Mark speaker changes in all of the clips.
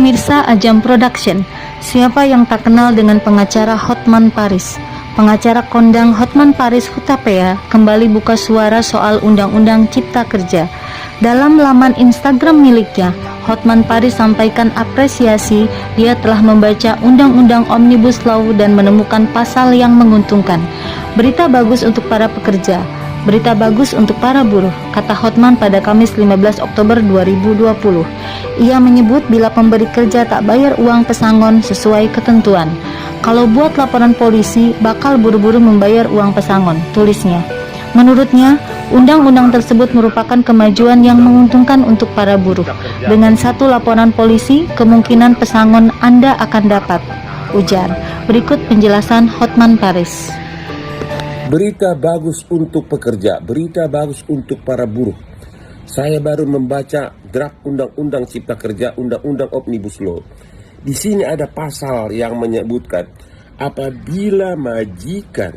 Speaker 1: Pemirsa Ajam Production, siapa yang tak kenal dengan pengacara Hotman Paris? Pengacara kondang Hotman Paris Hutapea kembali buka suara soal Undang-Undang Cipta Kerja. Dalam laman Instagram miliknya, Hotman Paris sampaikan apresiasi dia telah membaca Undang-Undang Omnibus Law dan menemukan pasal yang menguntungkan. Berita bagus untuk para pekerja. Berita bagus untuk para buruh, kata Hotman pada Kamis 15 Oktober 2020. Ia menyebut bila pemberi kerja tak bayar uang pesangon sesuai ketentuan. Kalau buat laporan polisi, bakal buru-buru membayar uang pesangon, tulisnya. Menurutnya, undang-undang tersebut merupakan kemajuan yang menguntungkan untuk para buruh. Dengan satu laporan polisi, kemungkinan pesangon Anda akan dapat, ujar. Berikut penjelasan Hotman Paris.
Speaker 2: Berita bagus untuk pekerja, berita bagus untuk para buruh. Saya baru membaca draft Undang-Undang Cipta Kerja, Undang-Undang Omnibus Law. Di sini ada pasal yang menyebutkan apabila majikan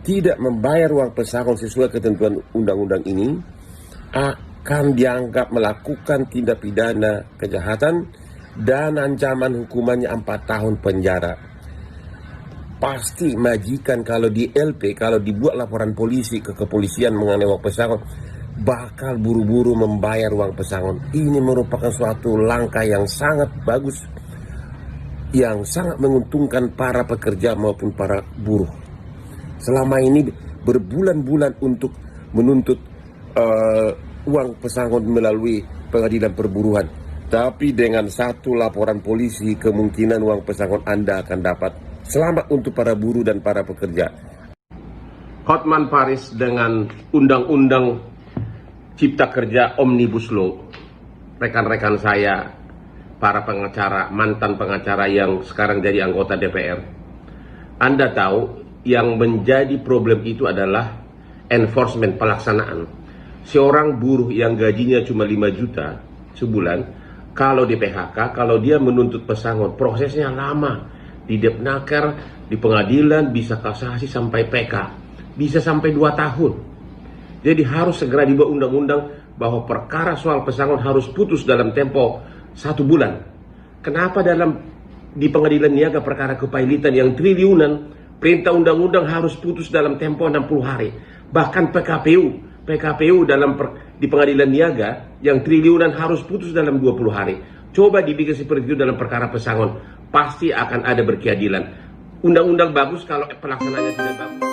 Speaker 2: tidak membayar uang pesangon sesuai ketentuan undang-undang ini, akan dianggap melakukan tindak pidana kejahatan dan ancaman hukumannya 4 tahun penjara. Pasti majikan kalau di LP, kalau dibuat laporan polisi ke kepolisian mengenai uang pesangon, bakal buru-buru membayar uang pesangon. Ini merupakan suatu langkah yang sangat bagus, yang sangat menguntungkan para pekerja maupun para buruh. Selama ini berbulan-bulan untuk menuntut uang pesangon melalui pengadilan perburuhan. Tapi dengan satu laporan polisi, kemungkinan uang pesangon Anda akan dapat. Selamat untuk para buruh dan para pekerja. Hotman Paris dengan Undang-Undang Cipta Kerja Omnibus Law. Rekan-rekan saya, para pengacara, mantan pengacara yang sekarang jadi anggota DPR. Anda tahu yang menjadi problem itu adalah enforcement, pelaksanaan. Seorang buruh yang gajinya cuma 5 juta sebulan, kalau di PHK, kalau dia menuntut pesangon, prosesnya lama. Di Depnaker, di pengadilan, bisa kasasi sampai PK, bisa sampai 2 tahun. Jadi harus segera dibuat undang-undang bahwa perkara soal pesangon harus putus dalam tempo 1 bulan. Kenapa di pengadilan niaga perkara kepailitan yang triliunan, perintah undang-undang harus putus dalam tempo 60 hari. Bahkan PKPU di pengadilan niaga yang triliunan harus putus dalam 20 hari. Coba dibikin seperti itu dalam perkara pesangon, pasti akan ada berkeadilan. Undang-undang bagus kalau pelaksanaannya tidak bagus.